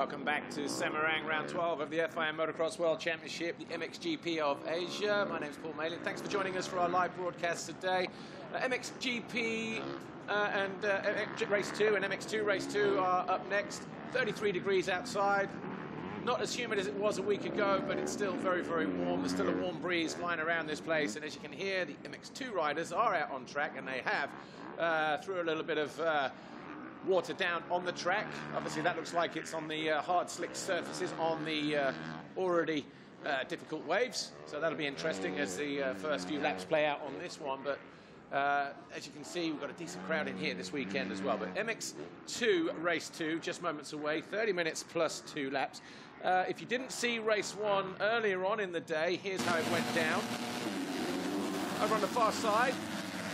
Welcome back to Semarang, round 12 of the FIM Motocross World Championship, the MXGP of Asia. My name's Paul Malin. Thanks for joining us for our live broadcast today. MXGP and Race 2 and MX2 Race 2 are up next. 33 degrees outside. Not as humid as it was a week ago, but it's still very, very warm. There's still a warm breeze flying around this place. And as you can hear, the MX2 riders are out on track, and they have, through a little bit of water down on the track. Obviously that looks like it's on the hard slick surfaces on the already difficult waves, so that'll be interesting as the first few laps play out on this one. But as you can see, we've got a decent crowd in here this weekend as well. But MX2 Race 2 just moments away, 30 minutes plus 2 laps. If you didn't see Race 1 earlier on in the day, here's how it went down. Over on the far side,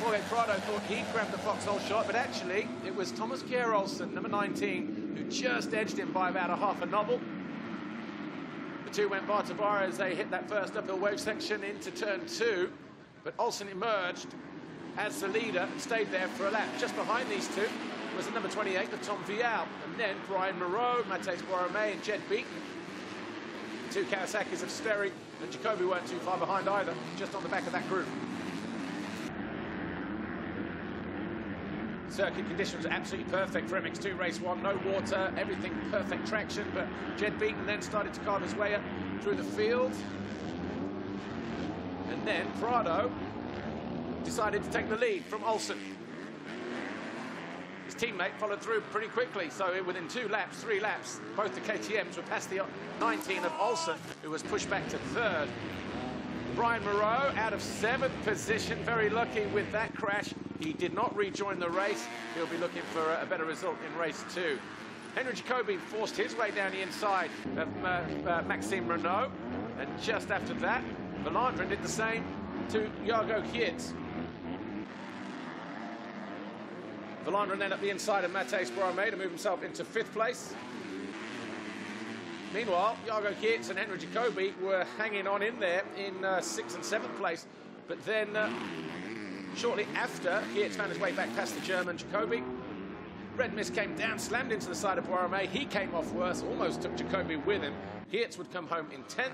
Jorge Prado thought he'd grab the foxhole shot, but actually it was Kjer Olsen, number 19, who just edged him by about a half a novel. The two went bar to bar as they hit that first uphill wave section into turn 2, but Olsen emerged as the leader and stayed there for a lap. Just behind these two was the number 28 of Tom Vialle, and then Brian Moreau, Matthias Boromay and Jed Beaton. The two Kawasaki's of Sterry and Jacobi weren't too far behind either, just on the back of that group. Circuit conditions are absolutely perfect for MX2 Race 1. No water, everything perfect traction, but Jed Beaton then started to carve his way up through the field. And then Prado decided to take the lead from Olsen. His teammate followed through pretty quickly, so within 2 laps, 3 laps, both the KTMs were past the 19 of Olsen, who was pushed back to 3rd. Brian Moreau out of 7th position, very lucky with that crash. He did not rejoin the race. He'll be looking for a better result in Race 2. Henry Jacobi forced his way down the inside of Maxime Renault. And just after that, Vlaanderen did the same to Jacob Kjer. Vlaanderen then up the inside of Matthias Boromay to move himself into 5th place. Meanwhile, Jacob Kjer and Henry Jacobi were hanging on in there in 6th and 7th place. But then shortly after, Kjer found his way back past the German Jacobi. Red mist came down, slammed into the side of Boromay. He came off worse, almost took Jacobi with him. Kjer would come home in 10th.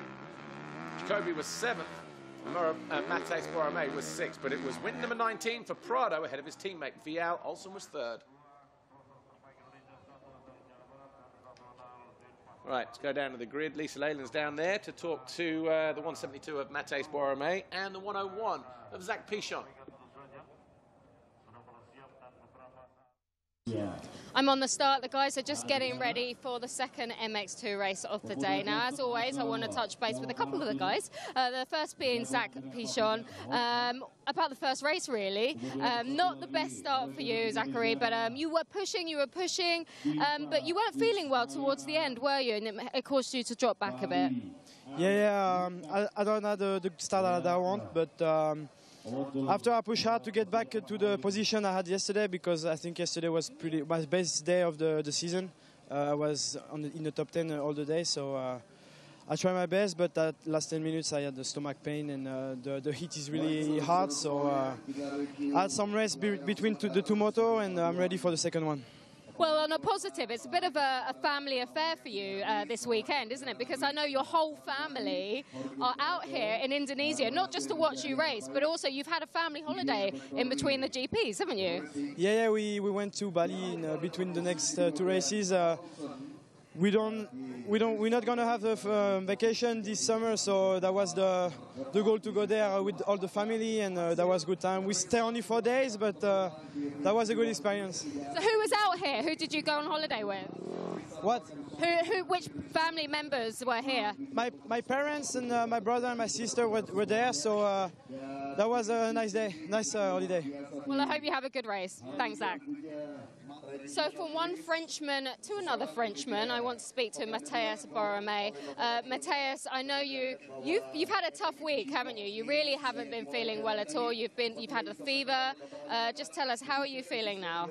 Jacobi was 7th. Matthias Boromay was 6th. But it was win number 19 for Prado ahead of his teammate Vialle. Olsen was 3rd. Right, let's go down to the grid. Lisa Leyland's down there to talk to the 172 of Matthias Boromay and the 101 of Zach Pichon. Yeah. I'm on the start. The guys are just getting ready for the second MX2 race of the day. Now, as always, I want to touch base with a couple of the guys. The first being Zach Pichon. About the first race, really. Not the best start for you, Zachary, but you were pushing, but you weren't feeling well towards the end, were you? And it caused you to drop back a bit. Yeah, I don't have the start that I want, but after I pushed hard to get back to the position I had yesterday, because I think yesterday was my best day of the season. I was in the top 10 all the day, so I tried my best, but at last 10 minutes I had the stomach pain, and the heat is really hard, so I had some rest between the two motos, and I'm ready for the second one. Well, on a positive, it's a bit of a family affair for you this weekend, isn't it? Because I know your whole family are out here in Indonesia, not just to watch you race, but also you've had a family holiday in between the GPs, haven't you? Yeah, we went to Bali between the next 2 races. We're not gonna have a vacation this summer, so that was the goal, to go there with all the family, and that was a good time. We stay only 4 days, but that was a good experience. So who was out here? Who did you go on holiday with? What? Which family members were here? My parents and my brother and my sister were there, so that was a nice day, nice holiday. Well, I hope you have a good race. Thanks, Zach. So from one Frenchman to another Frenchman, I want to speak to Matthias Boromay. Matthias, I know you've had a tough week, haven't you? You really haven't been feeling well at all. You've had a fever. Just tell us, how are you feeling now?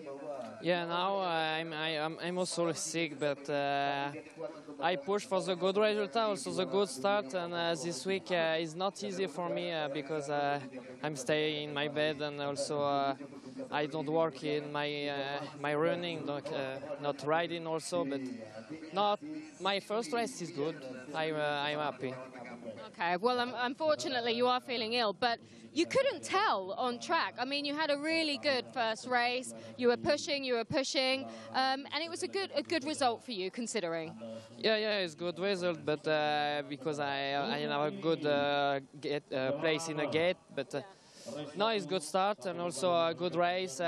Yeah, now I'm also sick, but I push for the good result, also the good start, and this week is not easy for me because I'm staying in my bed, and also I don't work in my running, not riding also, but not my first race is good. I'm happy. Okay, well, unfortunately, you are feeling ill, but you couldn't tell on track. I mean, you had a really good first race. You were pushing, and it was a good result for you, considering. Yeah, it's good result, but because I have a good place in the gate, but no, it's good start and also a good race.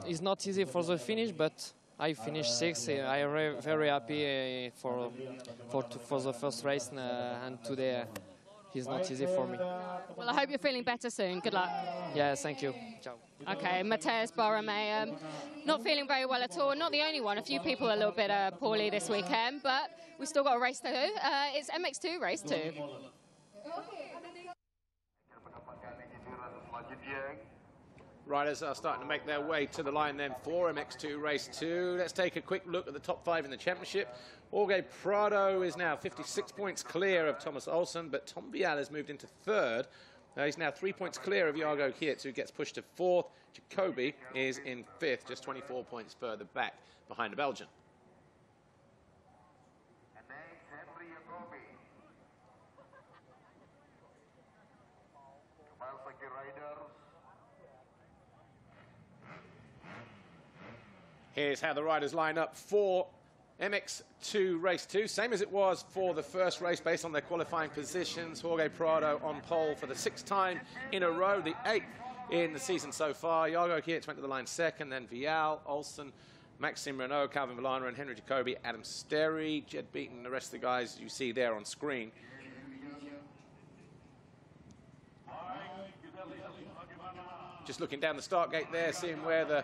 It's not easy for the finish, but I finished 6th. I'm very happy for the first race, and today it's not easy for me. Well, I hope you're feeling better soon. Good luck. Yeah, thank you. Ciao. Okay, Matthias Boromay, not feeling very well at all. Not the only one. A few people are a little bit poorly this weekend, but we've still got a race to do. It's MX2 race 2. Riders are starting to make their way to the line then for MX2 Race 2. Let's take a quick look at the top 5 in the championship. Jorge Prado is now 56 points clear of Thomas Olsen, but Tom Vialle has moved into 3rd. He's now 3 points clear of Jacobi, who gets pushed to 4th. Jacobi is in 5th, just 24 points further back behind the Belgian. Here's how the riders line up for MX2 Race 2, same as it was for the first race based on their qualifying positions. Jorge Prado on pole for the 6th time in a row, the 8th in the season so far. Jacobi went to the line 2nd, then Vialle, Olsen, Maxime Renault, Calvin Vlaanderen, Henry Jacobi, Adam Sterry, Jed Beaton, the rest of the guys you see there on screen. Just looking down the start gate there, seeing where the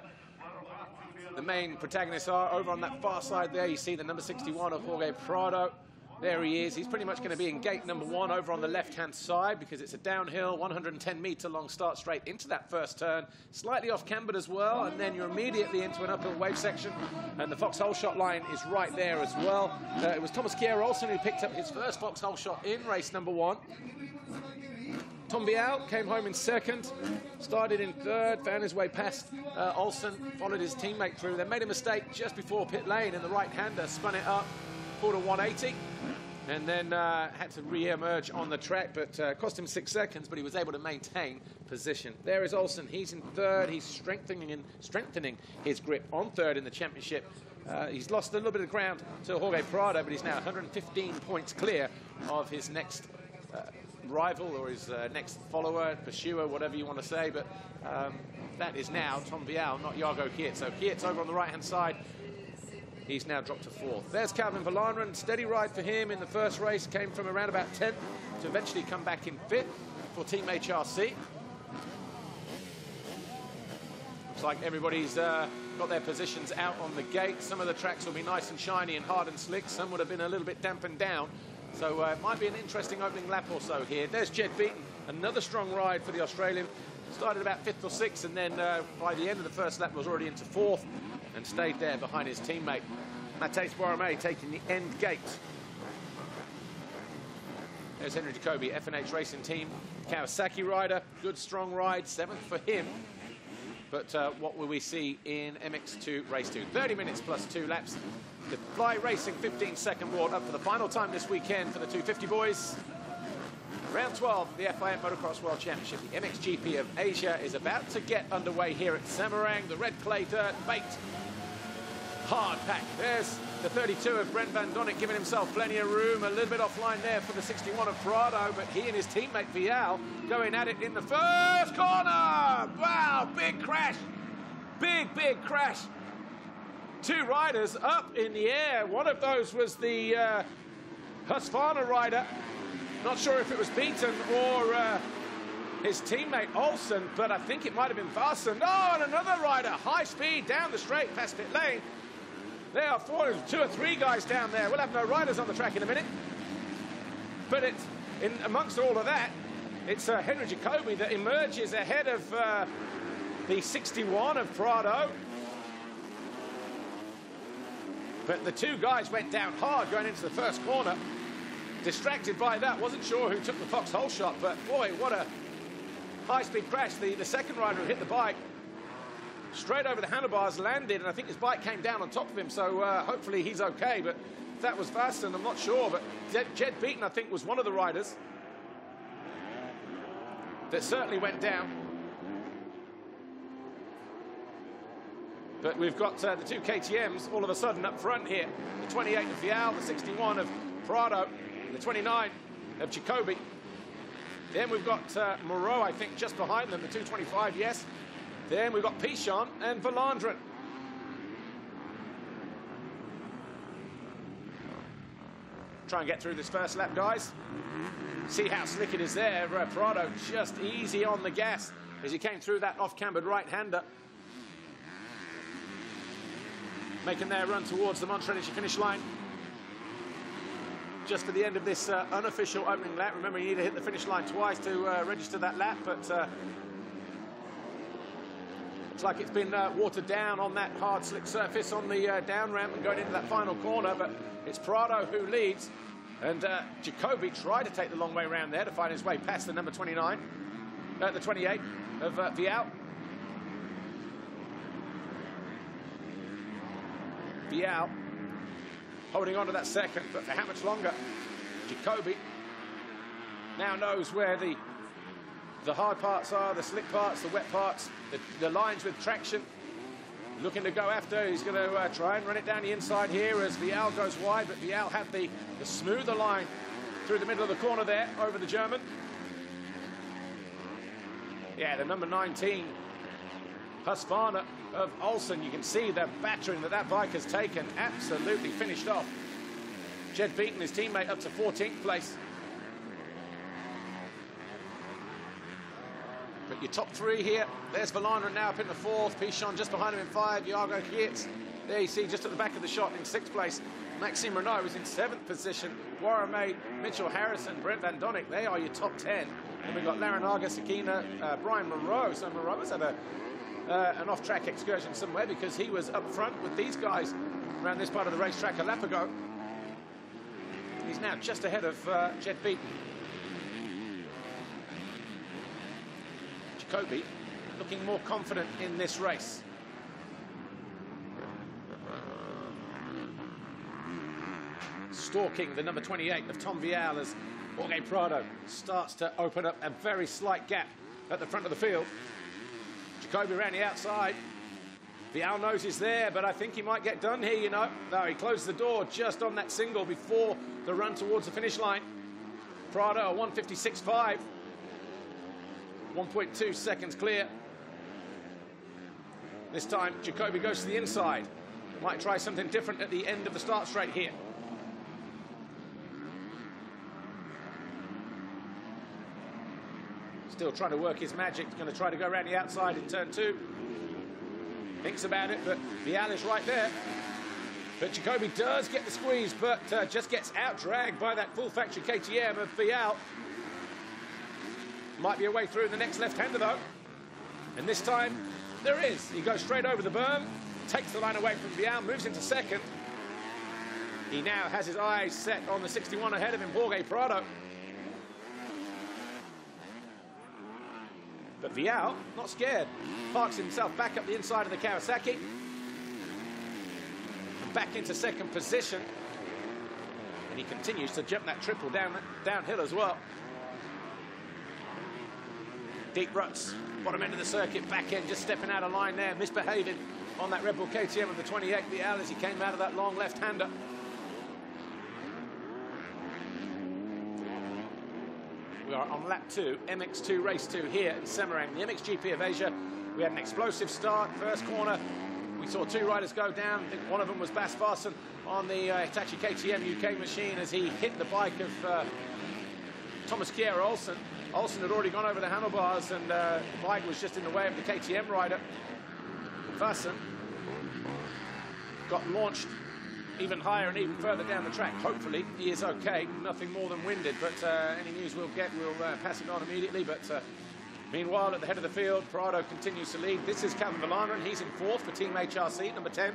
main protagonists are. Over on that far side there, you see the number 61 of Jorge Prado. There he is. He's pretty much going to be in gate number 1 over on the left-hand side because it's a downhill, 110-meter long start straight into that first turn. Slightly off cambered as well, and then you're immediately into an uphill wave section, and the foxhole shot line is right there as well. It was Thomas Kjer Olsen who picked up his first foxhole shot in race number 1. Tom Vialle came home in 2nd, started in 3rd, found his way past Olsen, followed his teammate through, then made a mistake just before pit lane, and the right-hander spun it up, pulled a 180, and then had to re-emerge on the track, but cost him 6 seconds, but he was able to maintain position. There is Olsen. He's in 3rd. He's strengthening his grip on 3rd in the championship. He's lost a little bit of ground to Jorge Prado, but he's now 115 points clear of his next rival or his next follower, pursuer, whatever you want to say, but that is now Tom Vialle, not Jacobi. So Kjer's over on the right-hand side. He's now dropped to 4th. There's Calvin Vlaanderen. Steady ride for him in the first race. Came from around about 10th to eventually come back in 5th for Team HRC. Looks like everybody's got their positions out on the gate. Some of the tracks will be nice and shiny and hard and slick. Some would have been a little bit dampened down. So it might be an interesting opening lap or so here. There's Jed Beaton. Another strong ride for the Australian. Started about 5th or 6th, and then by the end of the first lap was already into 4th and stayed there behind his teammate. Matthias Boromay taking the end gate. There's Henry Jacobi, F&H Racing Team. Kawasaki rider, good strong ride, 7th for him. But what will we see in MX2 Race 2? 30 minutes plus 2 laps. The Fly Racing 15-second ward up for the final time this weekend for the 250 boys. Round 12 of the FIM Motocross World Championship. The MXGP of Asia is about to get underway here at Semarang. The red clay dirt baked. Hard pack. There's the 32 of Brent Van Donnick giving himself plenty of room. A little bit offline there for the 61 of Prado, but he and his teammate Vialle going at it in the first corner. Wow, big crash. Big crash. 2 riders up in the air. One of those was the Husqvarna rider. Not sure if it was Beaton or his teammate Olsen, but I think it might have been Vaessen. Oh, and another rider, high speed down the straight past pit lane. There are 2 or 3 guys down there. We'll have no riders on the track in a minute. But amongst all of that, it's Henry Jacobi that emerges ahead of the 61 of Prado. But the 2 guys went down hard going into the first corner. Distracted by that, wasn't sure who took the foxhole shot, but boy, what a high-speed crash. The second rider who hit the bike straight over the handlebars landed, and I think his bike came down on top of him, so hopefully he's okay. But that was Vaessen, I'm not sure, but Jed Beaton, I think, was one of the riders that certainly went down. But we've got the two KTMs all of a sudden up front here. The 28 of Vialle, the 61 of Prado, the 29 of Jacobi. Then we've got Moreau, I think, just behind them, the 225, yes. Then we've got Pichon and Vlaanderen. Try and get through this first lap, guys. See how slick it is there. Prado just easy on the gas as he came through that off-cambered right-hander. Making their run towards the Montreal finish line. Just at the end of this unofficial opening lap. Remember, you need to hit the finish line twice to register that lap, but looks like it's been watered down on that hard, slick surface on the down ramp and going into that final corner, but it's Prado who leads, and Jacobi tried to take the long way around there to find his way past the number 29, the 28 of Vialle. Vialle holding on to that second, but for how much longer? Jacobi now knows where the hard parts are, the slick parts, the wet parts, the lines with traction. Looking to go after, he's going to try and run it down the inside here as Vialle goes wide, but Vialle had the smoother line through the middle of the corner there over the German. Yeah, the number 19, Husqvarna of Olsen. You can see the battering that bike has taken. Absolutely finished off Jed Beaton, his teammate, up to 14th place. But your top three here, there's Vlaanderen now up in the 4th, Pichon just behind him in 5, Jorge Prado, there you see just at the back of the shot in 6th place. Maxime Renault is in 7th position, Boromay, Mitchell Harrison, Brent Van Donnick, they are your top 10. And we've got Larinaga, Sakina, Brian Moreau. So Moreau has had an off-track excursion somewhere because he was up front with these guys around this part of the racetrack a lap ago. He's now just ahead of Jed Beaton. Jacobi looking more confident in this race. Stalking the number 28 of Tom Vialle as Jorge Prado starts to open up a very slight gap at the front of the field. Jacobi around the outside. Vialle knows he's there, but I think he might get done here, you know. No, he closed the door just on that single before the run towards the finish line. Prado, a 1:56.5. 1.2 seconds clear. This time, Jacobi goes to the inside. Might try something different at the end of the start straight here. Still trying to work his magic. Going to try to go around the outside in turn 2. Thinks about it, but Vialle is right there. But Jacobi does get the squeeze, but just gets out-dragged by that full factory KTM of Vialle. Might be a way through the next left-hander, though. And this time, there is. He goes straight over the berm, takes the line away from Vialle, moves into second. He now has his eyes set on the 61 ahead of him, Jorge Prado. But Vialle, not scared, parks himself back up the inside of the Kawasaki. And back into second position. And he continues to jump that triple downhill as well. Deep ruts, bottom end of the circuit, back end, just stepping out of line there, misbehaving on that Red Bull KTM of the 28 Vialle as he came out of that long left-hander. We are on lap 2, MX2 race 2 here in Semarang, the MXGP of Asia. We had an explosive start, first corner. We saw 2 riders go down. I think one of them was Vaessen on the Hitachi KTM UK machine as he hit the bike of Thomas Kjer Olsen. Olsen had already gone over the handlebars and the bike was just in the way of the KTM rider. Vaessen got launched even higher and even further down the track. Hopefully he is okay, nothing more than winded, but any news we'll get, we'll pass it on immediately. But meanwhile, at the head of the field, Prado continues to lead. This is Calvin Vlaanderen, he's in 4th for Team HRC, number 10.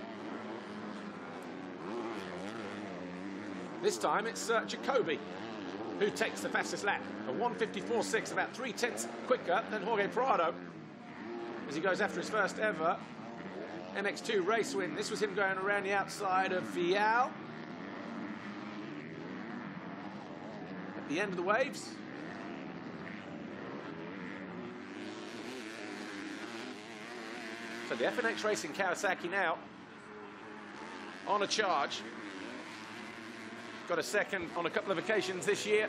This time it's Jacobi who takes the fastest lap, a 1:54.6, about 3/10 quicker than Jorge Prado, as he goes after his first ever MX2 race win. This was him going around the outside of Vialle. the end of the waves. So the FNX Racing Kawasaki now on a charge. Got a second on a couple of occasions this year.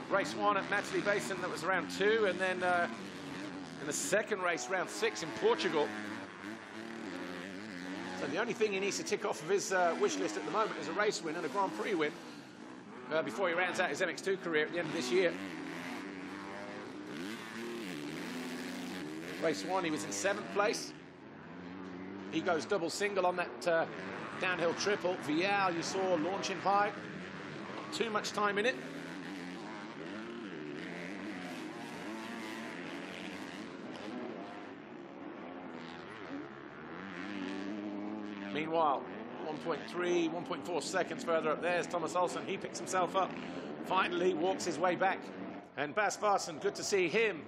Race 1 at Vaessen, that was round 2, and then in the second race, round 6 in Portugal. So the only thing he needs to tick off of his wish list at the moment is a race win and a Grand Prix win before he rounds out his MX2 career at the end of this year. Race 1, he was in 7th place. He goes double single on that downhill triple. Vialle, you saw launching high. Not too much time in it. Meanwhile, 1.3, 1.4 seconds further up there is Thomas Olsen. He picks himself up, finally walks his way back. And Bas Vaessen, good to see him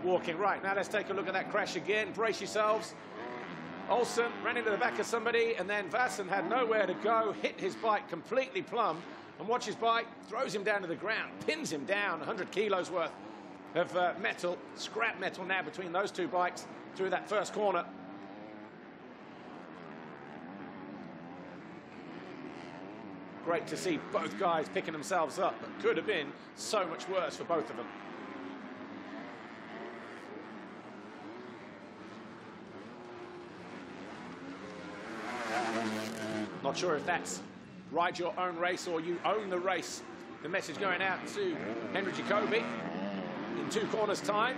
walking. Right, now let's take a look at that crash again. Brace yourselves. Olsen ran into the back of somebody, and then Vaessen had nowhere to go, hit his bike completely plumb, and watch his bike, throws him down to the ground, pins him down, 100 kilos worth of metal, scrap metal now between those two bikes through that first corner. Great to see both guys picking themselves up, but could have been so much worse for both of them. Not sure if that's ride your own race or you own the race. The message going out to Henry Jacobi in 2 corners time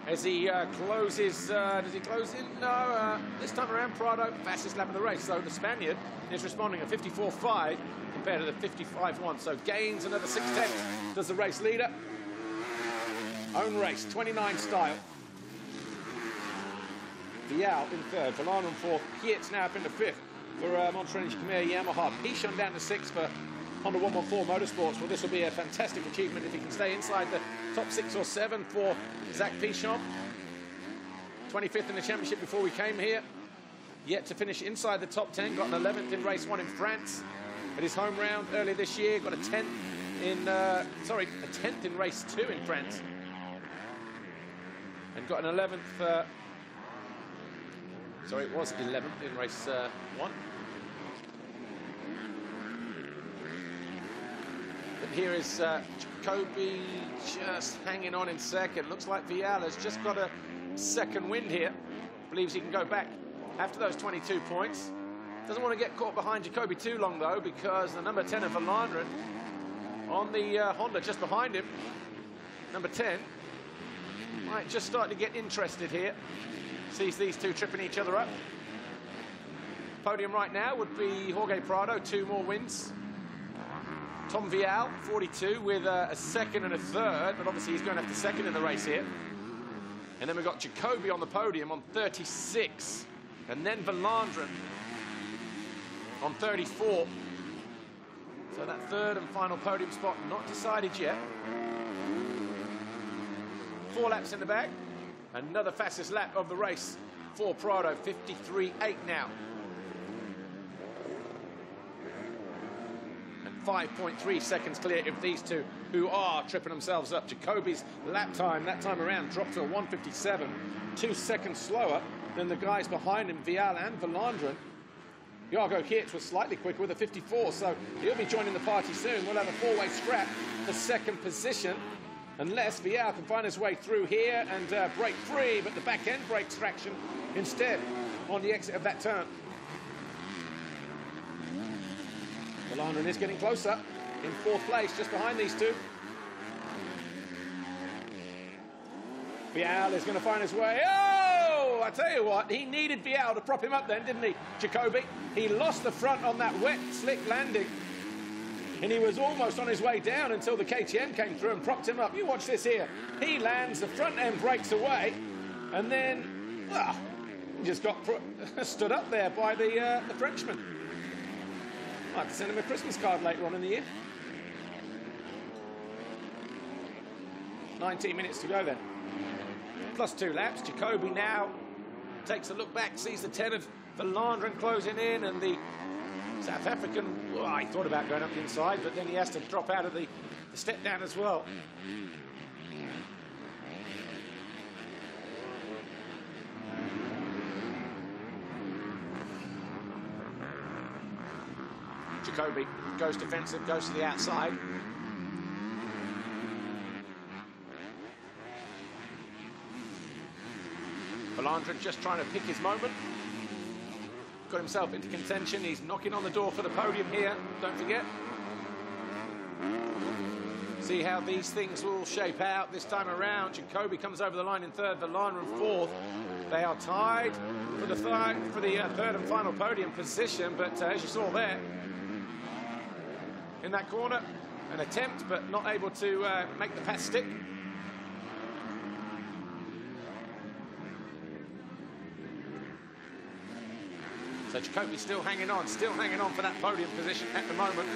as he closes. Does he close in? No. This time around, Prado, fastest lap of the race. So the Spaniard is responding at 54.5 compared to the 55.1. So gains another 6/10. Does the race leader. Own race, 29 style. Vialle in 3rd, Velaran in 4th. Kjer's now up into 5th. For Montreal Yamaha. Pichon down to 6th for Honda 114 Motorsports. Well, this will be a fantastic achievement if he can stay inside the top 6 or 7 for Zach Pichon. 25th in the championship before we came here. Yet to finish inside the top 10. Got an 11th in race 1 in France at his home round earlier this year. Got a 10th in, a 10th in race 2 in France. And got an 11th, it was 11th in race 1. And here is Jacobi just hanging on in second. Looks like Vialle has just got a second wind here. Believes he can go back after those 22 points. Doesn't want to get caught behind Jacobi too long, though, because the number 10 of Vlaanderen on the Honda just behind him, number 10, might just start to get interested here. Sees these two tripping each other up. Podium right now would be Jorge Prado, 2 more wins. Tom Vialle, 42, with a 2nd and a 3rd, but obviously he's going after 2nd in the race here. And then we've got Jacobi on the podium on 36, and then Vlaanderen on 34. So that 3rd and final podium spot not decided yet. 4 laps in the bag. Another fastest lap of the race for Prado, 53.8 now. And 5.3 seconds clear of these two who are tripping themselves up. Jacobi's lap time, that time around, dropped to a 1:57, 2 seconds slower than the guys behind him, Vialle and Vlaanderen. Jago Kjer was slightly quicker with a 54, so he'll be joining the party soon. We'll have a 4-way scrap for 2nd position. Unless Vialle can find his way through here and break free, but the back end breaks traction instead on the exit of that turn. Velaran is getting closer in 4th place, just behind these two. Vialle is going to find his way. Oh, I tell you what, he needed Vialle to prop him up then, didn't he, Jacobi? He lost the front on that wet, slick landing. And he was almost on his way down until the KTM came through and propped him up. You watch this here. He lands, the front end breaks away, and then, well, he just got stood up there by the Frenchman. Might have to send him a Christmas card later on in the year. 19 minutes to go then. Plus 2 laps. Jacobi now takes a look back, sees the 10 of Vlaanderen closing in, and the South African, well, he thought about going up the inside, but then he has to drop out of the the step down as well. Jacobi goes defensive, goes to the outside. Vlaanderen just trying to pick his moment. Got himself into contention. He's knocking on the door for the podium here, don't forget. See how these things will shape out this time around. Jacobi comes over the line in third, Velaran in fourth. They are tied for the third and final podium position, but as you saw there, in that corner, an attempt, but not able to make the pass stick. So Jacobi's still hanging on for that podium position at the moment.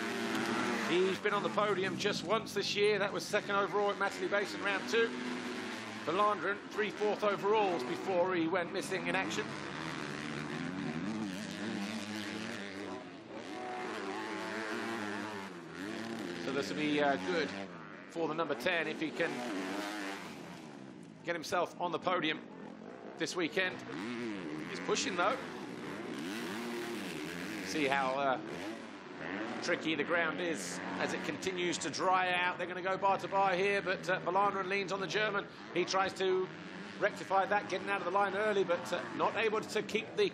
He's been on the podium just once this year. That was second overall at Vaessen Basin round 2. Vlaanderen, 3/4 overalls before he went missing in action. So this will be good for the number 10 if he can get himself on the podium this weekend. He's pushing though. See how tricky the ground is as it continues to dry out. They're going to go bar to bar here, but Velaran leans on the German. He tries to rectify that, getting out of the line early, but not able to keep the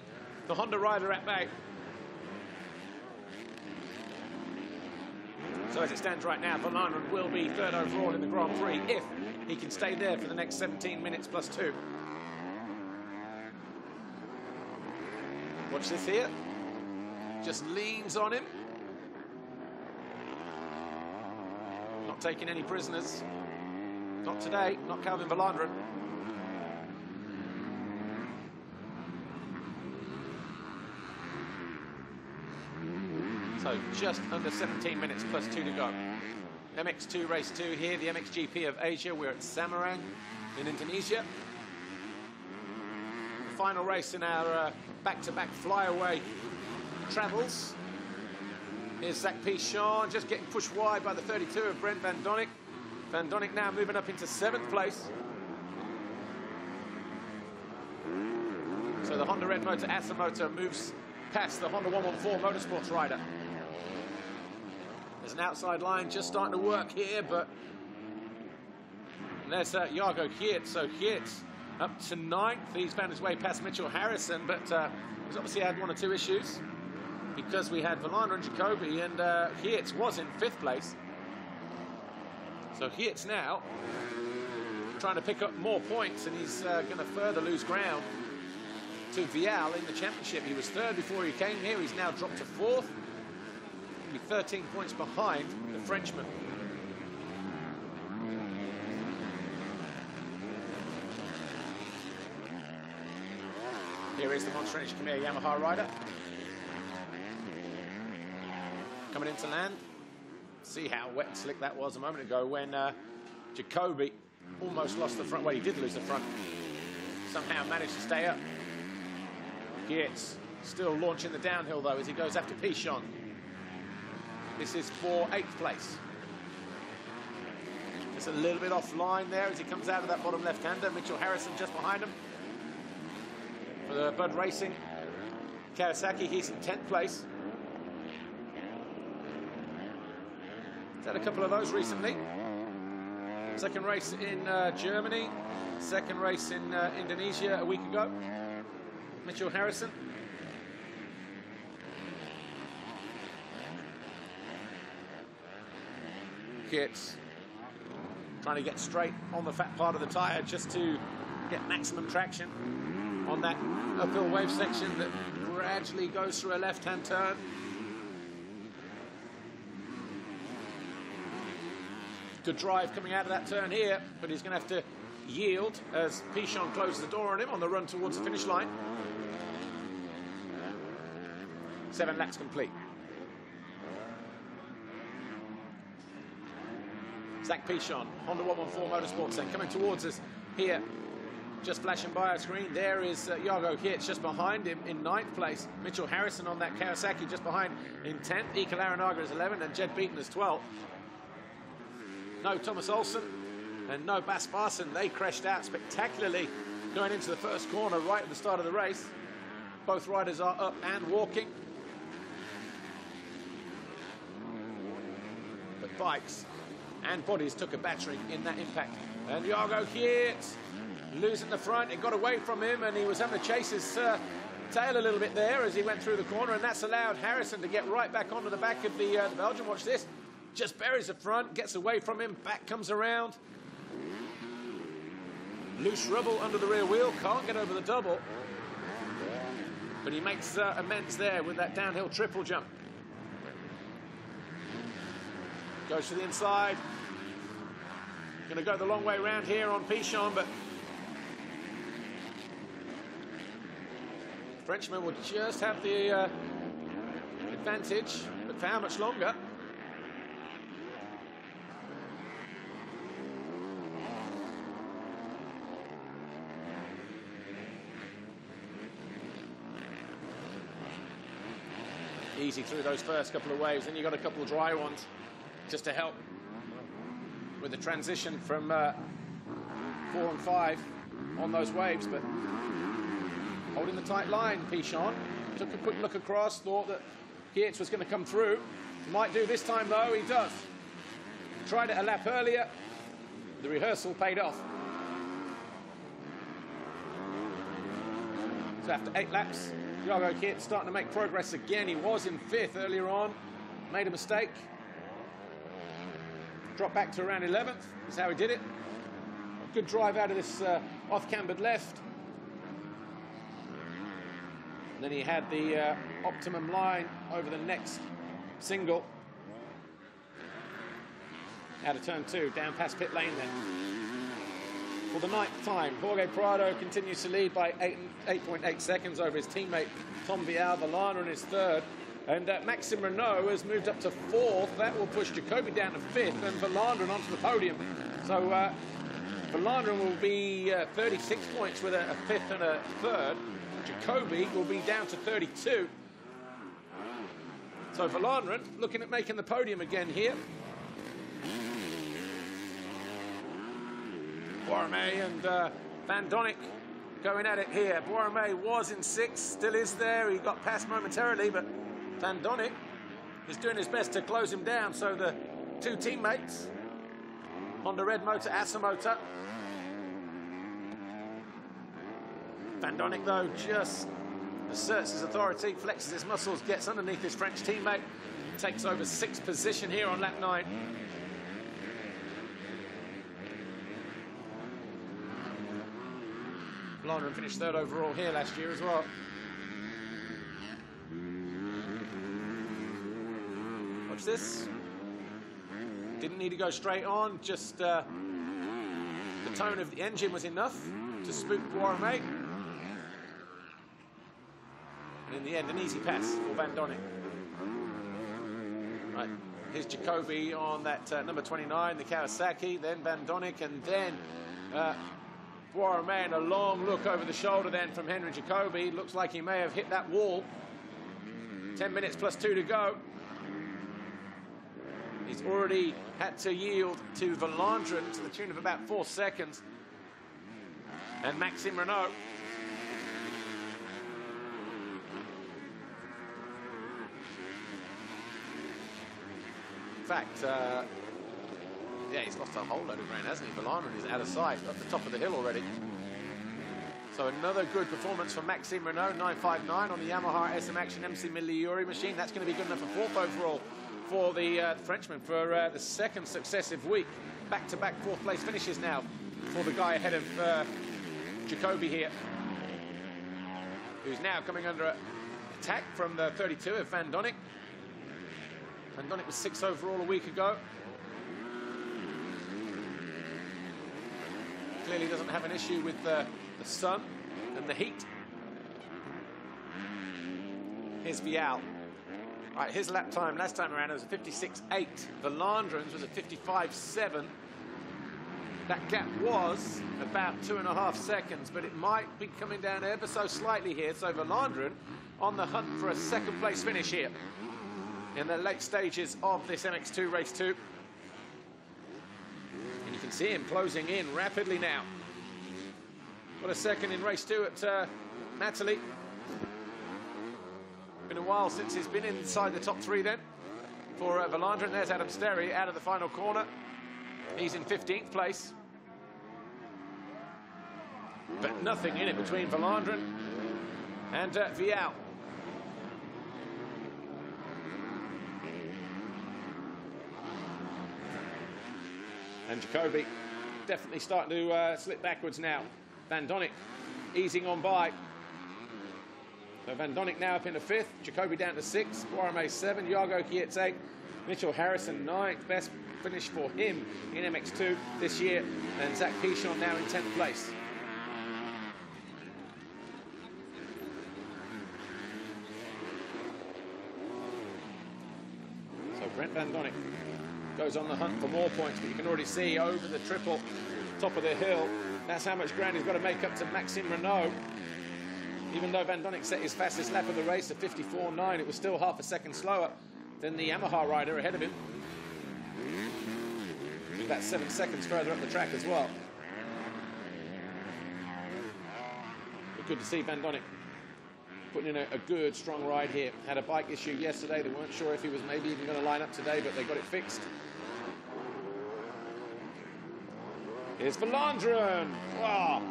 Honda rider at bay. So as it stands right now, Velaran will be third overall in the Grand Prix if he can stay there for the next 17 minutes plus 2. Watch this here. Just leans on him. Not taking any prisoners. Not today, not Calvin Vlaanderen. So just under 17 minutes plus 2 to go. MX2 race 2 here, the MXGP of Asia. We're at Semarang in Indonesia. The final race in our back-to-back flyaway travels. Here's Zach Pichon just getting pushed wide by the 32 of Brent Van Donnik. Van Donnik now moving up into 7th place. So the Honda Red Motor Asamoto moves past the Honda 114 Motorsports rider. There's an outside line just starting to work here, but there's Jacob Kjer. So Kjer's up to 9th. He's found his way past Mitchell Harrison, but he's obviously had 1 or 2 issues, because we had Velaran and Jacobi, and Kjerts was in 5th place. So Kjerts now trying to pick up more points, and he's going to further lose ground to Vialle in the championship. He was 3rd before he came here. He's now dropped to 4th. He'll be 13 points behind the Frenchman. Here is the Monster Energy Khmer Yamaha rider. Coming into land. See how wet and slick that was a moment ago when Jacobi almost lost the front. Well, he did lose the front. Somehow managed to stay up. Kjerts still launching the downhill though as he goes after Pichon. This is for 8th place. It's a little bit offline there as he comes out of that bottom left-hander. Mitchell Harrison just behind him. For the Bud Racing, Kawasaki, he's in 10th place. He's had a couple of those recently. Second race in Germany. Second race in Indonesia a week ago. Mitchell Harrison. Kjerts trying to get straight on the fat part of the tyre just to get maximum traction on that uphill wave section that gradually goes through a left-hand turn. Good drive coming out of that turn here, but he's going to have to yield as Pichon closes the door on him on the run towards the finish line. 7 laps complete. Zach Pichon, Honda 114 Motorsports then coming towards us here. Just flashing by our screen, there is Jacob Kjerts just behind him in 9th place. Mitchell Harrison on that Kawasaki just behind in 10th. Ika Larinaga is 11th and Jed Beaton is 12th. no Thomas Olsen, and no Vaessen. They crashed out spectacularly going into the first corner right at the start of the race. Both riders are up and walking. But bikes and bodies took a battering in that impact. And Kjer losing the front. It got away from him, and he was having to chase his tail a little bit there as he went through the corner, and that's allowed Harrison to get right back onto the back of the Belgian. Watch this. Just buries the front, gets away from him, back comes around. Loose rubble under the rear wheel, can't get over the double. But he makes amends there with that downhill triple jump. Goes to the inside. Going to go the long way around here on Pichon, but Frenchman will just have the advantage, but for how much longer? Easy through those first couple of waves, then you got a couple of dry ones just to help with the transition from 4 and 5 on those waves. But holding the tight line, Pichon took a quick look across, thought that Kjer was going to come through. Might do this time though, he does. Tried it a lap earlier, the rehearsal paid off. So after 8 laps, Kjer starting to make progress again. He was in 5th earlier on, made a mistake. Dropped back to around 11th, is how he did it. Good drive out of this off-cambered left. And then he had the optimum line over the next single. Out of turn 2, down past pit lane then. For the 9th time, Jorge Prado continues to lead by 8.8 seconds over his teammate Tom Velaran in his 3rd. And Maxime Renault has moved up to 4th. That will push Jacobi down to 5th and Vlaanderen onto the podium. So Vlaanderen will be 36 points with a 5th and a 3rd. Jacobi will be down to 32. So Vlaanderen looking at making the podium again here. Boromay and Vlaanderen going at it here. Boromay was in 6th, still is there. He got passed momentarily, but Vlaanderen is doing his best to close him down. So the 2 teammates, Honda Red Motor, Asa Motor. Vlaanderen, though, just asserts his authority, flexes his muscles, gets underneath his French teammate, takes over 6th position here on lap 9. Vlaanderen finished 3rd overall here last year as well. Watch this. Didn't need to go straight on, just the tone of the engine was enough to spook Boromay. And in the end, an easy pass for Vlaanderen. Right, here's Jacobi on that number 29, the Kawasaki, then Vlaanderen, and then Boromay, and a long look over the shoulder then from Henry Jacobi. Looks like he may have hit that wall. 10 minutes plus 2 to go. He's already had to yield to Vlaanderen to the tune of about 4 seconds. And Maxime Renault. In fact, yeah, he's lost a whole load of ground, hasn't he? Velaran is out of sight, up the top of the hill already. So another good performance from Maxime Renault, 959 on the Yamaha SM Action MC Miliori machine. That's going to be good enough for 4th overall for the Frenchman for the 2nd successive week. Back-to-back 4th place finishes now for the guy ahead of Jacobi here, who's now coming under attack from the 32 of Vlaanderen. Vlaanderen was 6th overall a week ago. Clearly doesn't have an issue with the sun and the heat. Here's Vialle. All right, his lap time last time around was a 56.8. Vlaanderen's was a 55.7. That gap was about 2.5 seconds, but it might be coming down ever so slightly here. So Vlaanderen on the hunt for a 2nd place finish here in the late stages of this MX2 race 2. distance in, closing in rapidly now. Got a second in race 2 at Natalie. Been a while since he's been inside the top 3 then. For Vlaanderen, there's Adam Sterry out of the final corner. He's in 15th place. But nothing in it between Vlaanderen and Vialle. And Jacobi definitely starting to slip backwards now. Van Donnik easing on by. So Van Donnik now up into 5th. Jacobi down to 6th. Boromay 7. Jago Kjer's 8. Mitchell Harrison 9th. Best finish for him in MX2 this year. And Zach Pichon now in 10th place. So Brent Van Donnik goes on the hunt for more points, but you can already see over the triple, top of the hill, that's how much ground he's got to make up to Maxime Renault. Even though Van Donnik set his fastest lap of the race at 54.9, it was still half a second slower than the Yamaha rider ahead of him. About 7 seconds further up the track as well. But good to see Van Donnik putting in a good, strong ride here. Had a bike issue yesterday. They weren't sure if he was maybe even going to line up today, but they got it fixed. Here's Vlaanderen. Wow.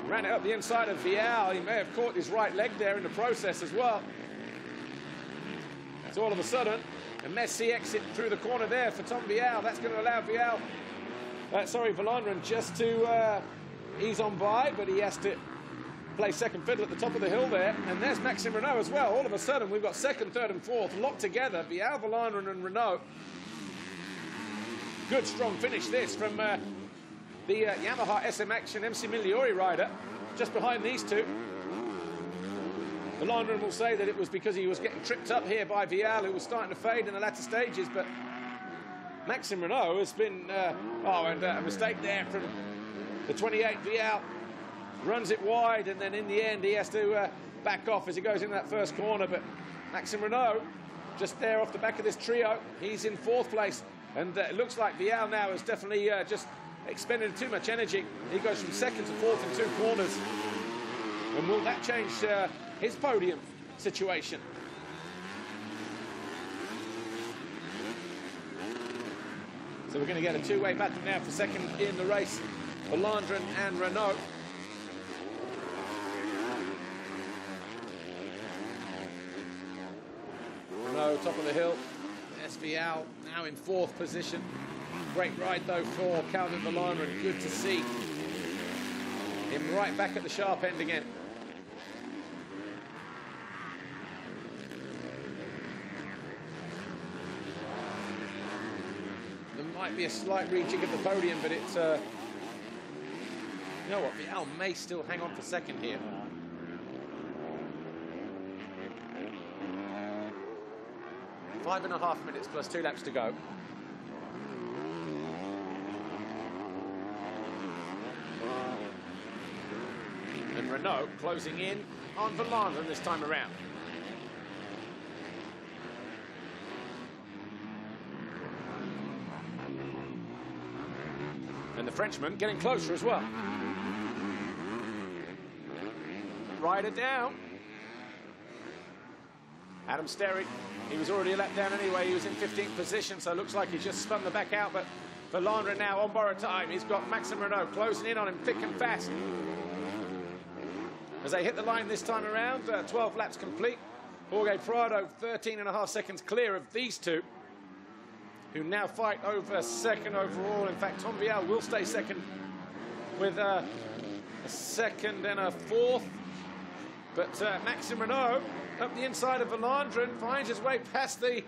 Ran it up the inside of Vialle. He may have caught his right leg there in the process as well. So all of a sudden, a messy exit through the corner there for Tom Vialle. That's going to allow Vlaanderen just to ease on by, but he has to play second fiddle at the top of the hill there. And there's Maxime Renault as well. All of a sudden, we've got 2nd, 3rd and 4th locked together. Vialle, Vlaanderen and Renault. Good, strong finish this from the Yamaha SM Action MC Migliori rider. Just behind these two. Vlaanderen will say that it was because he was getting tripped up here by Vialle, who was starting to fade in the latter stages. But Maxime Renault has been... a mistake there from the 28. Vialle runs it wide, and then in the end, he has to back off as he goes into that first corner. But Maxime Renault, just there off the back of this trio, he's in 4th place. And it looks like Vialle now has definitely just expended too much energy. He goes from 2nd to 4th in 2 corners. And will that change his podium situation? So we're going to get a 2-way battle now for 2nd in the race. Vlaanderen and Renault. Renault top of the hill. Vialle now in 4th position. Great ride though for Calvin Vlaanderen. Good to see him right back at the sharp end again. There might be a slight rejig of the podium, but it's you know what, Vialle may still hang on for 2nd here. Five and a half minutes plus 2 laps to go. And Renault closing in on Vlaanderen this time around. And the Frenchman getting closer as well. Rider down. Adam Sterry, he was already a lap down anyway. He was in 15th position, so it looks like he's just spun the back out. But Vlaanderen now on borrowed time. He's got Maxime Renault closing in on him thick and fast. As they hit the line this time around, 12 laps complete. Jorge Prado 13.5 seconds clear of these two, who now fight over 2nd overall. In fact, Tom Vialle will stay 2nd with a 2nd and a 4th. But Maxime Renault up the inside of Vlaanderen finds his way past the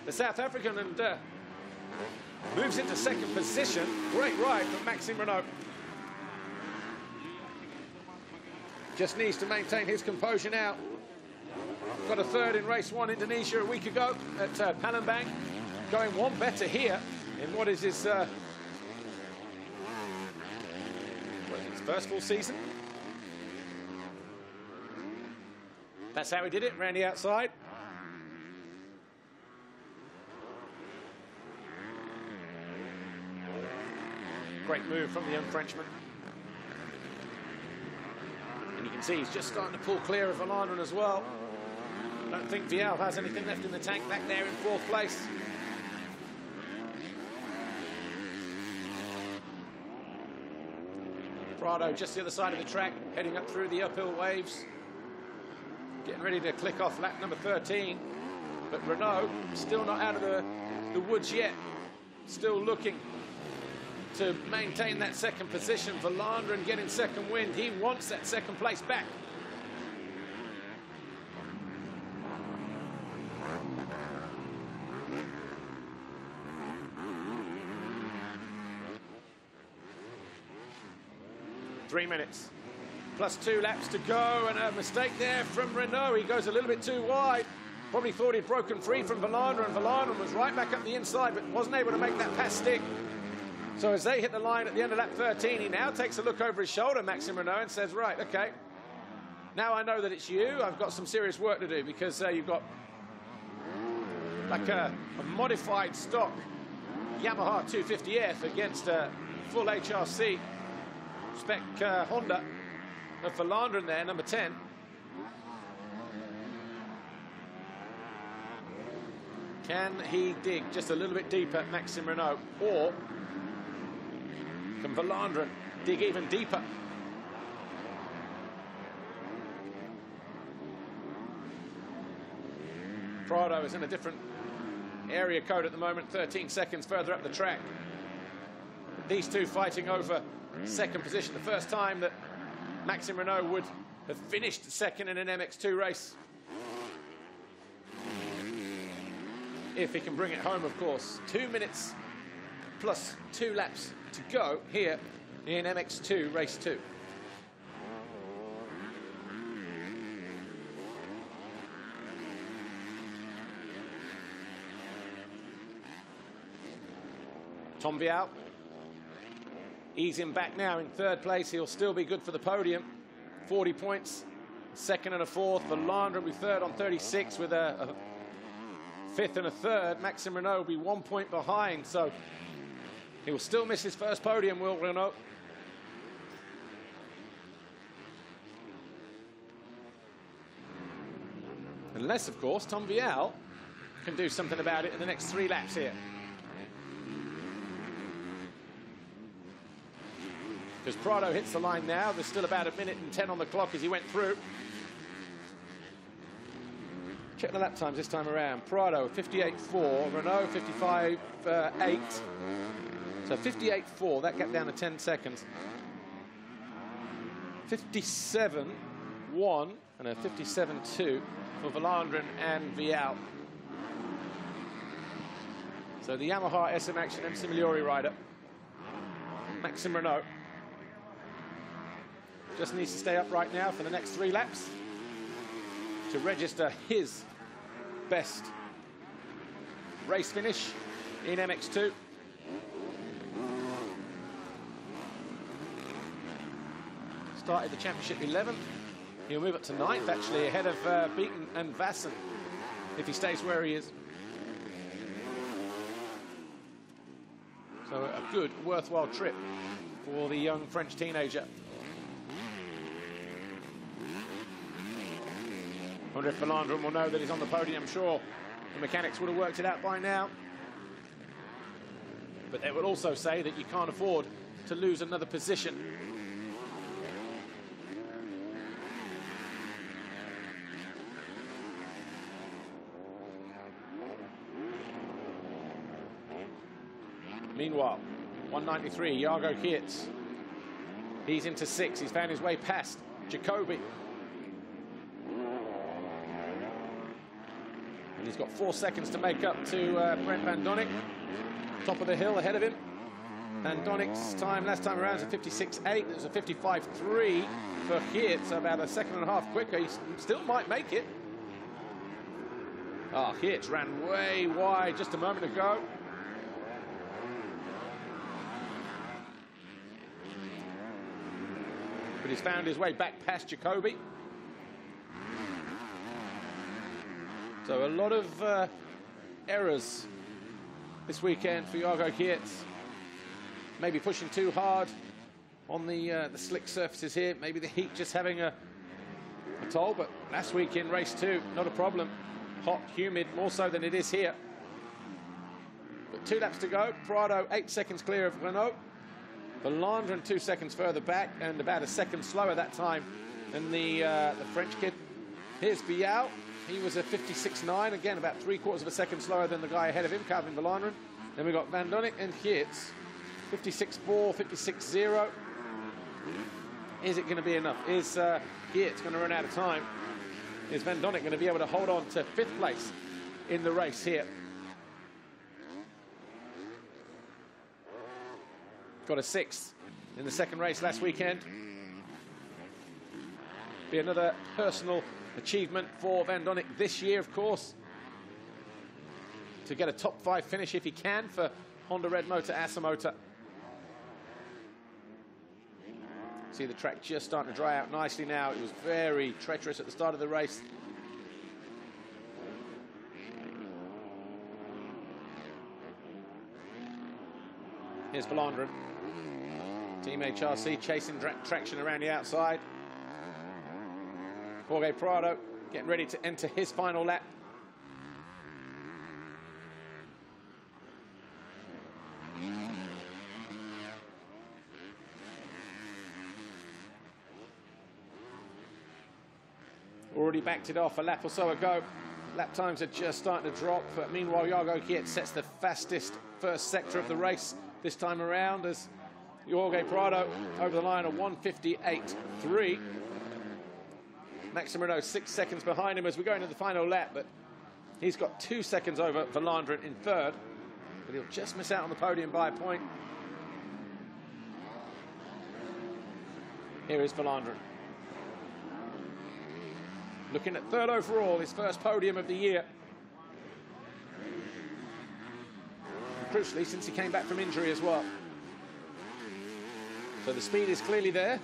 South African and moves into 2nd position. Great ride from Maxime Renault. Just needs to maintain his composure now. Got a 3rd in race 1 Indonesia a week ago at Palembang. Going one better here in what is his first full season. That's how he did it, round the outside. Great move from the young Frenchman. And you can see he's just starting to pull clear of Vlaanderen as well. I don't think Vialle has anything left in the tank back there in 4th place. Prado just the other side of the track, heading up through the uphill waves. Getting ready to click off lap number 13. But Renault still not out of the woods yet. Still looking to maintain that second position. Vlaanderen getting second wind. He wants that second place back. Three minutes, plus 2 laps to go, and a mistake there from Renault. He goes a little bit too wide. Probably thought he'd broken free from Vlaanderen. Vlaanderen was right back up the inside, but wasn't able to make that pass stick. So as they hit the line at the end of lap 13, he now takes a look over his shoulder, Maxime Renault, and says, right, okay, now I know that it's you. I've got some serious work to do, because you've got like a modified stock Yamaha 250F against a full HRC spec Honda of Vlaanderen there, number 10. Can he dig just a little bit deeper, Maxime Renault, or can Vlaanderen dig even deeper? Prado is in a different area code at the moment, 13 seconds further up the track. These two fighting over second position. The first time that Maxime Renault would have finished second in an MX2 race. If he can bring it home, of course. 2 minutes plus 2 laps to go here in MX2 race 2. Tom Vialle, easing back now in 3rd place. He'll still be good for the podium. 40 points, 2nd and a 4th. Vlaanderen will be 3rd on 36 with a 5th and a 3rd. Maxime Renault will be 1 point behind, so he will still miss his first podium, will Renault. Unless, of course, Tom Vialle can do something about it in the next 3 laps here. Because Prado hits the line now. There's still about 1 minute and 10 on the clock as he went through. Check the lap times this time around. Prado 58.4, Renault 55.8. So 58.4, that gap down to 10 seconds. 57.1 and a 57.2 for Vlaanderen and Vialle. So the Yamaha SM Action MC Migliori rider, Maxime Renault, just needs to stay upright now for the next 3 laps to register his best race finish in MX2. Started the championship 11th. He'll move up to 9th, actually, ahead of Beaton and Vaessen, if he stays where he is. So a good, worthwhile trip for the young French teenager. I wonder if Vlaanderen will know that he's on the podium. I'm sure the mechanics would have worked it out by now. But they would also say that you can't afford to lose another position. Meanwhile, 193, Jorge Kjer. He's into 6. He's found his way past Jacobi. And he's got 4 seconds to make up to Brent Van Donnik. Top of the hill ahead of him. Van Donnik's time last time around is a 56.8. It was a 55.3 for Kjer, so about 1.5 seconds quicker. He still might make it. Oh, Kjer ran way wide just a moment ago. But he's found his way back past Jacobi. So a lot of errors this weekend for Jorge Kjer. maybe pushing too hard on the slick surfaces here. Maybe the heat just having a toll, but last week in race 2, not a problem. Hot, humid, more so than it is here. But 2 laps to go. Prado 8 seconds clear of Renault. Vlaanderen 2 seconds further back and about a second slower that time than the French kid. Here's Vialle. He was a 56.9, again about 3/4 of a second slower than the guy ahead of him, Calvin Vlaanderen. Then we've got Vandonik and Kjer, 56.4, 56.0. Is it going to be enough? Is Kjer going to run out of time? Is Vandonik going to be able to hold on to 5th place in the race here? Got a 6th in the second race last weekend. Be another personal achievement for Vandonik this year, of course, to get a top 5 finish if he can for Honda Red Motor Asse Motor. See the track just starting to dry out nicely now. It was very treacherous at the start of the race. Here's Vlaanderen. Team HRC chasing traction around the outside. Jorge Prado getting ready to enter his final lap. Already backed it off a lap or so ago. Lap times are just starting to drop. But meanwhile, Jacobi sets the fastest first sector of the race this time around as Jorge Prado over the line at 1:58.3. Maxime Renault 6 seconds behind him as we go into the final lap, but he's got 2 seconds over Vlaanderen in 3rd, but he'll just miss out on the podium by a point. Here is Vlaanderen. Looking at 3rd overall, his first podium of the year. And crucially, since he came back from injury as well. So the speed is clearly there.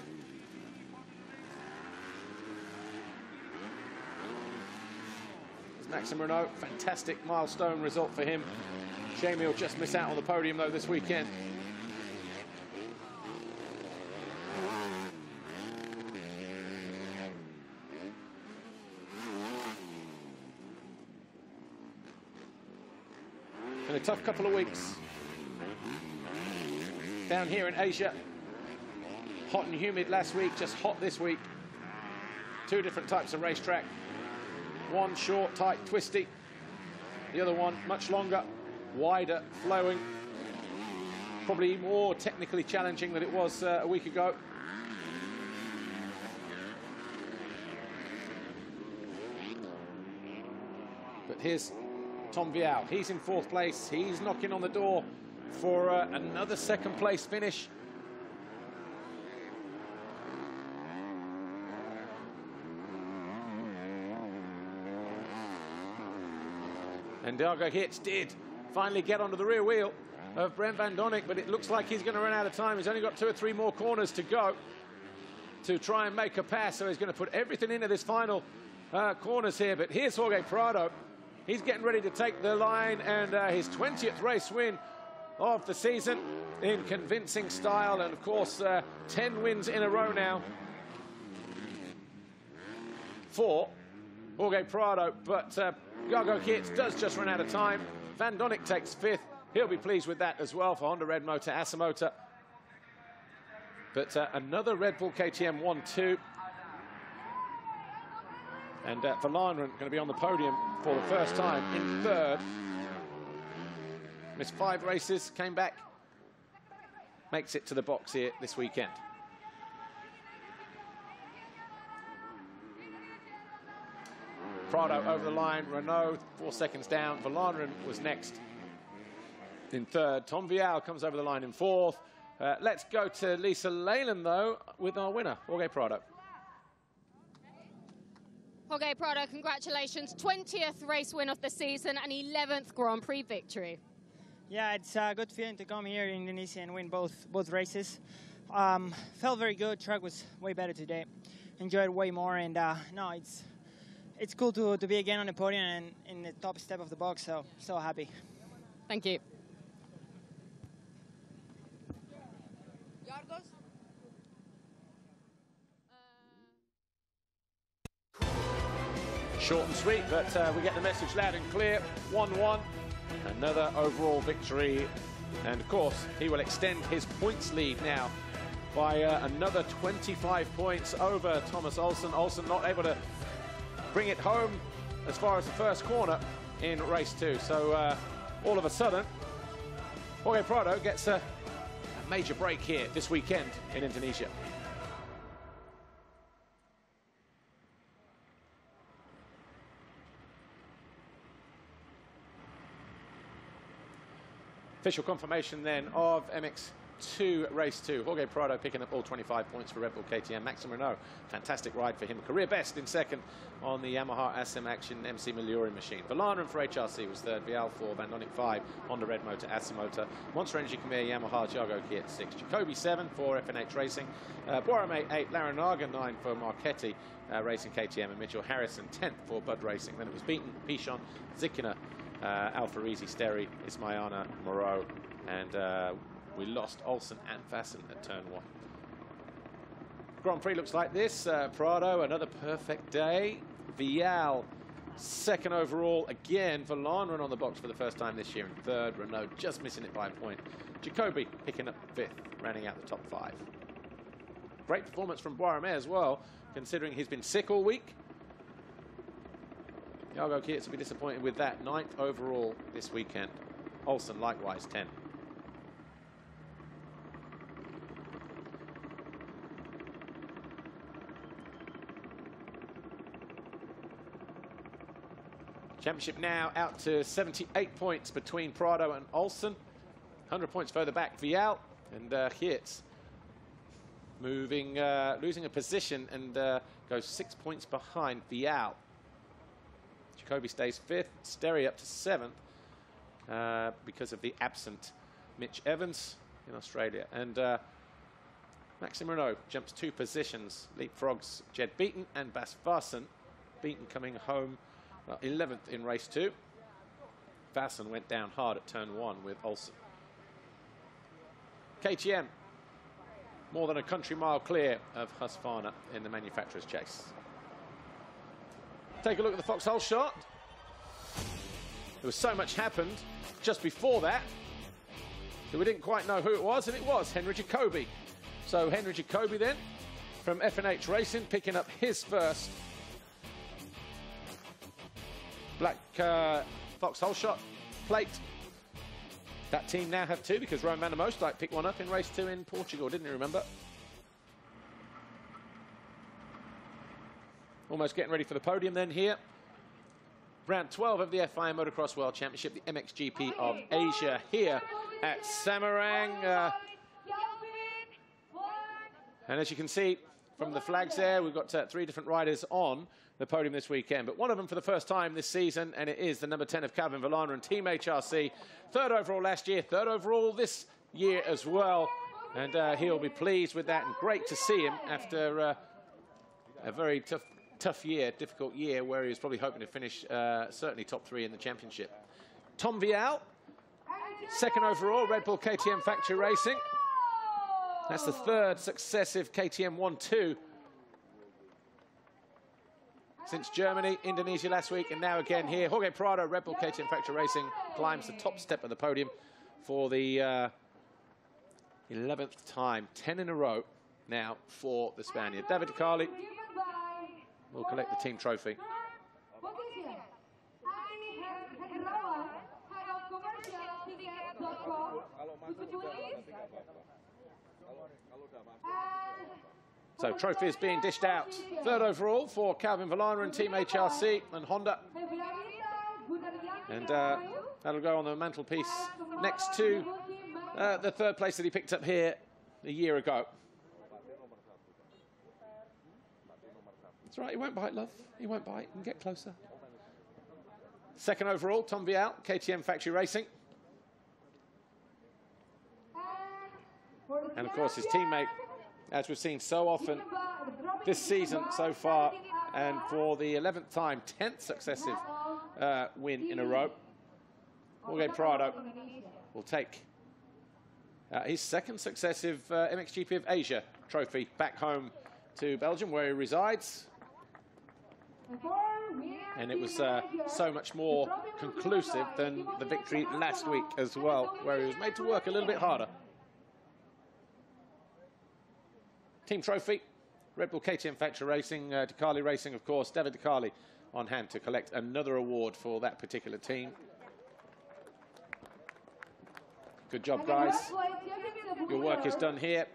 Maxime Renault, fantastic milestone result for him. Shame he'll just miss out on the podium though this weekend. Been a tough couple of weeks down here in Asia. Hot and humid last week, just hot this week. 2 different types of racetrack. One short, tight, twisty. The other one much longer, wider, flowing. Probably more technically challenging than it was a week ago. But here's Tom Vialle. He's in 4th place. He's knocking on the door for another 2nd place finish. And Jacobi did finally get onto the rear wheel of Brent Vandonik, but it looks like he's going to run out of time. He's only got 2 or 3 more corners to go to try and make a pass, so he's going to put everything into this final corners here. But here's Jorge Prado. He's getting ready to take the line, and his 20th race win of the season in convincing style, and of course 10 wins in a row now for Jorge Prado, but Jacobi does just run out of time. Vandonik takes 5th. He'll be pleased with that as well for Honda Red Motor Asse Motor. But another Red Bull KTM 1-2. And Velaran going to be on the podium for the first time in 3rd. Missed 5 races, came back. Makes it to the box here this weekend. Prado over the line, Renault 4 seconds down. Velaran was next in 3rd. Tom Vialle comes over the line in 4th. Let's go to Lisa Leyland, though, with our winner, Jorge Prado. Jorge Prado, congratulations. 20th race win of the season and 11th Grand Prix victory. Yeah, it's a good feeling to come here in Indonesia and win both races. Felt very good. Track was way better today. Enjoyed way more, and no, it's cool to be again on the podium and in the top step of the box. So happy. Thank you. Short and sweet, but we get the message loud and clear. 1-1, another overall victory. And of course, he will extend his points lead now by another 25 points over Thomas Olsen. Olsen not able to bring it home as far as the first corner in race 2. So all of a sudden, Jorge Prado gets a major break here this weekend in Indonesia. Official confirmation then of MX2 race 2. Jorge Prado picking up all 25 points for Red Bull KTM. Maxime Renault, fantastic ride for him. Career best in second on the Yamaha SM Action MC Miliori machine. Velaran for HRC was third. Vialle 4, Vandonic 5, Honda Red Motor, Assen Motor. Monster Energy Kjer, Yamaha, Jacobi at 6. Jacobi 7 for FNH Racing. Boromay 8, Larinaga 9 for Marchetti Racing KTM. And Mitchell Harrison 10th for Bud Racing. Then it was Beaton, Pichon, Zikina, Alfarisi, Steri, Ismayana, Moreau, and we lost Olsen and Vaessen at turn 1. Grand Prix looks like this. Prado, another perfect day. Vialle, second overall again. Vlaanderen on the box for the first time this year in third. Renault just missing it by a point. Jacobi picking up 5th, rounding out the top 5. Great performance from Boromay as well, considering he's been sick all week. Jago Kjer will be disappointed with that. 9th overall this weekend. Olsen likewise 10. Championship now out to 78 points between Prado and Olsen. 100 points further back, Vialle, and Kjer moving, losing a position and goes 6 points behind Vialle. Jacobi stays 5th, Steri up to 7th because of the absent Mitch Evans in Australia. And Maxime Renault jumps 2 positions, leapfrogs Jed Beaton and Bas Vaessen. Beaton coming home 11th in race 2. Vaessen went down hard at turn 1 with Olsen. KTM, more than a country mile clear of Husqvarna in the manufacturer's chase. Take a look at the foxhole shot. There was so much happened just before that we didn't quite know who it was, and it was Henry Jacobi. So Henry Jacobi then from FNH Racing picking up his first black foxhole shot plate. That team now have 2 because Roman Mostike picked one up in race 2 in Portugal, didn't you remember? Almost getting ready for the podium then here. Round 12 of the FIM Motocross World Championship, the MXGP of Asia here at Samarang. And as you can see from the flags there, we've got 3 different riders on the podium this weekend. But one of them for the first time this season, and it is the number 10 of Calvin Vlaanderen, Team HRC. 3rd overall last year, 3rd overall this year as well. And he'll be pleased with that, and great to see him after a very tough year, difficult year, where he was probably hoping to finish certainly top 3 in the championship. Tom Vialle, 2nd overall, Red Bull KTM Factory Racing. That's the 3rd successive KTM 1-2 since Germany, Indonesia last week, and now again here. Jorge Prado, Red Bull KTM Factory Racing, climbs the top step of the podium for the 11th time. 10 in a row now for the Spaniard. David Carli will collect the team trophy. So trophy is being dished out. 3rd overall for Calvin Vlaanderen, Team HRC and Honda. And that'll go on the mantelpiece next to the 3rd place that he picked up here a year ago. That's right, he won't bite, love. He won't bite. And get closer. 2nd overall, Tom Vialle, KTM Factory Racing. And of course his teammate, as we've seen so often this season so far, and for the 11th time, 10th successive win in a row, Jorge Prado will take his 2nd successive MXGP of Asia trophy back home to Belgium, where he resides. And it was so much more conclusive than the victory last week as well, where he was made to work a little bit harder. Team trophy, Red Bull KTM Factory Racing, Decali Racing, of course, David Decali on hand to collect another award for that particular team. Good job, guys. Your work is done here.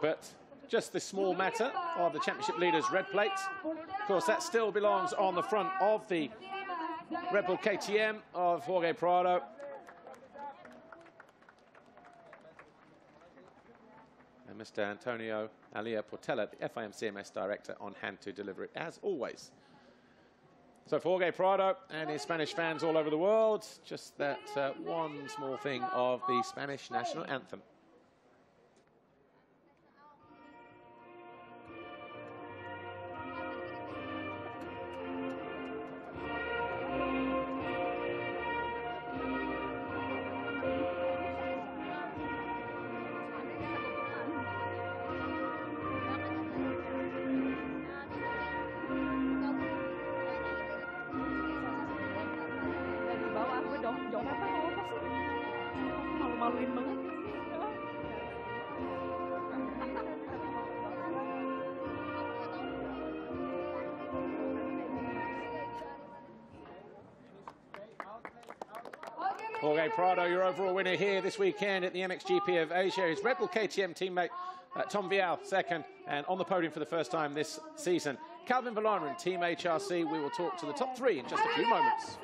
But just the small matter of the championship leaders' red plates. Of course, that still belongs on the front of the Red Bull KTM of Jorge Prado. And Mr. Antonio Alia Portela, the FIM CMS director, on hand to deliver it, as always. So for Jorge Prado and his Spanish fans all over the world, just that one small thing of the Spanish national anthem. Jorge Prado, your overall winner here this weekend at the MXGP of Asia. His Red Bull KTM teammate Tom Vialle, second, and on the podium for the first time this season, Calvin Vlaanderen, Team HRC. We will talk to the top three in just a few moments.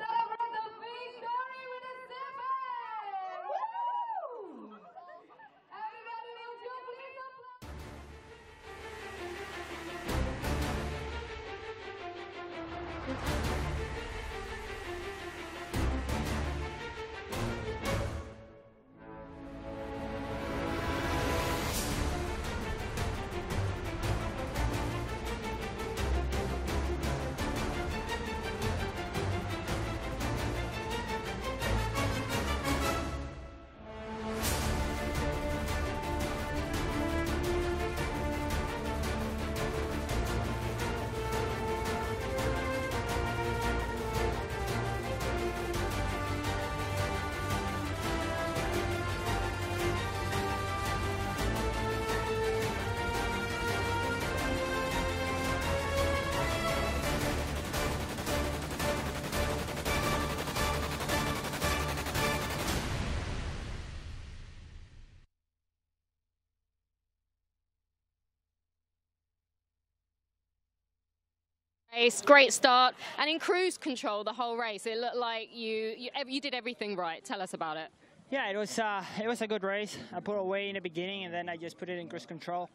Great start, and in cruise control the whole race. It looked like you did everything right. Tell us about it. Yeah, it was a good race. I put away in the beginning, and then I just put it in cruise control.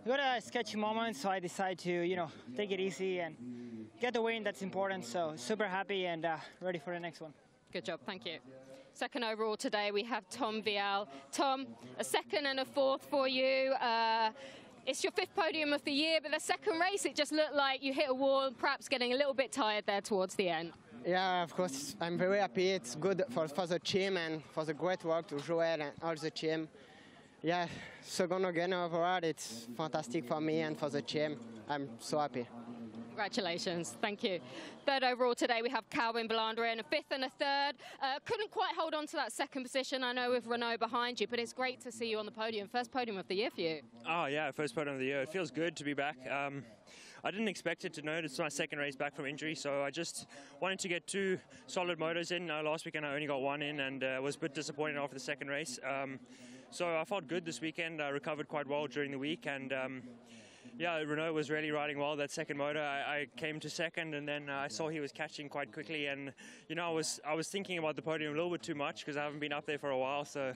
We got a sketchy moment, so I decided to, take it easy and get the win. That's important. So super happy and ready for the next one. Good job, thank you. Second overall today, we have Tom Vialle. Tom, a second and a fourth for you. It's your fifth podium of the year, but the second race, it just looked like you hit a wall, perhaps getting a little bit tired there towards the end. Yeah, of course, I'm very happy. It's good for the team and for the great work to Joel and all the team. Yeah, second again overall, it's fantastic for me and for the team. I'm so happy. Congratulations, thank you. Third overall today, we have Calvin Vlaanderen, a fifth and a third. Couldn't quite hold on to that second position, I know, with Renault behind you, but it's great to see you on the podium. First podium of the year for you. Oh yeah, first podium of the year. It feels good to be back. I didn't expect it to know. It's my second race back from injury, so I just wanted to get two solid motors in. Last weekend I only got one in and was a bit disappointed after the second race. So I felt good this weekend. I recovered quite well during the week, and yeah, Renault was really riding well that second motor. I came to second, and then I saw he was catching quite quickly, and I was thinking about the podium a little bit too much because I haven't been up there for a while. So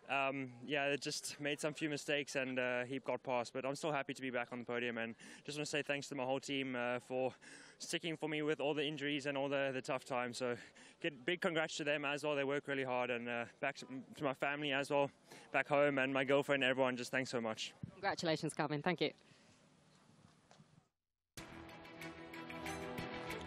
yeah, it just made some few mistakes, and he got past. But I'm still happy to be back on the podium, and just want to say thanks to my whole team for sticking for me with all the injuries and all the tough times. So big congrats to them as well. They work really hard, and back to my family as well, back home, and my girlfriend, everyone. Just thanks so much. Congratulations, Calvin. Thank you.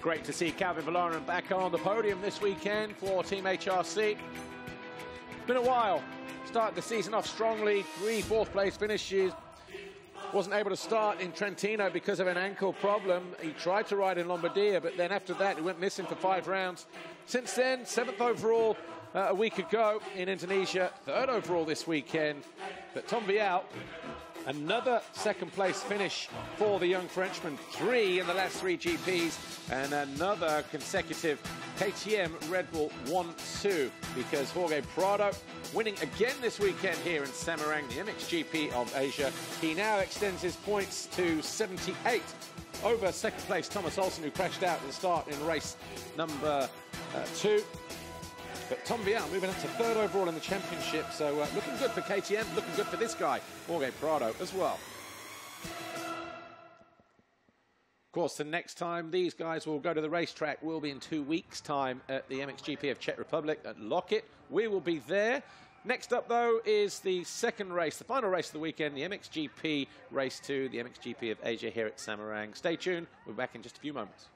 Great to see Calvin Vlaanderen back on the podium this weekend for Team HRC. It's been a while. Started the season off strongly, 3 fourth-place finishes. wasn't able to start in Trentino because of an ankle problem. He tried to ride in Lombardia, but then after that, he went missing for 5 rounds. Since then, 7th overall a week ago in Indonesia, 3rd overall this weekend. But Tom Vialle, another second-place finish for the young Frenchman. 3 in the last 3 GPs, and another consecutive KTM Red Bull 1-2, because Jorge Prado winning again this weekend here in Semarang, the MXGP of Asia. He now extends his points to 78 over second-place Thomas Olsen, who crashed out at the start in race number 2. But Tom Vialle moving up to 3rd overall in the championship, so looking good for KTM, looking good for this guy, Jorge Prado, as well. Of course, the next time these guys will go to the racetrack will be in 2 weeks' time at the MXGP of Czech Republic at Loket. We will be there. Next up, though, is the second race, the final race of the weekend, the MXGP Race 2, the MXGP of Asia here at Semarang. Stay tuned. We'll be back in just a few moments.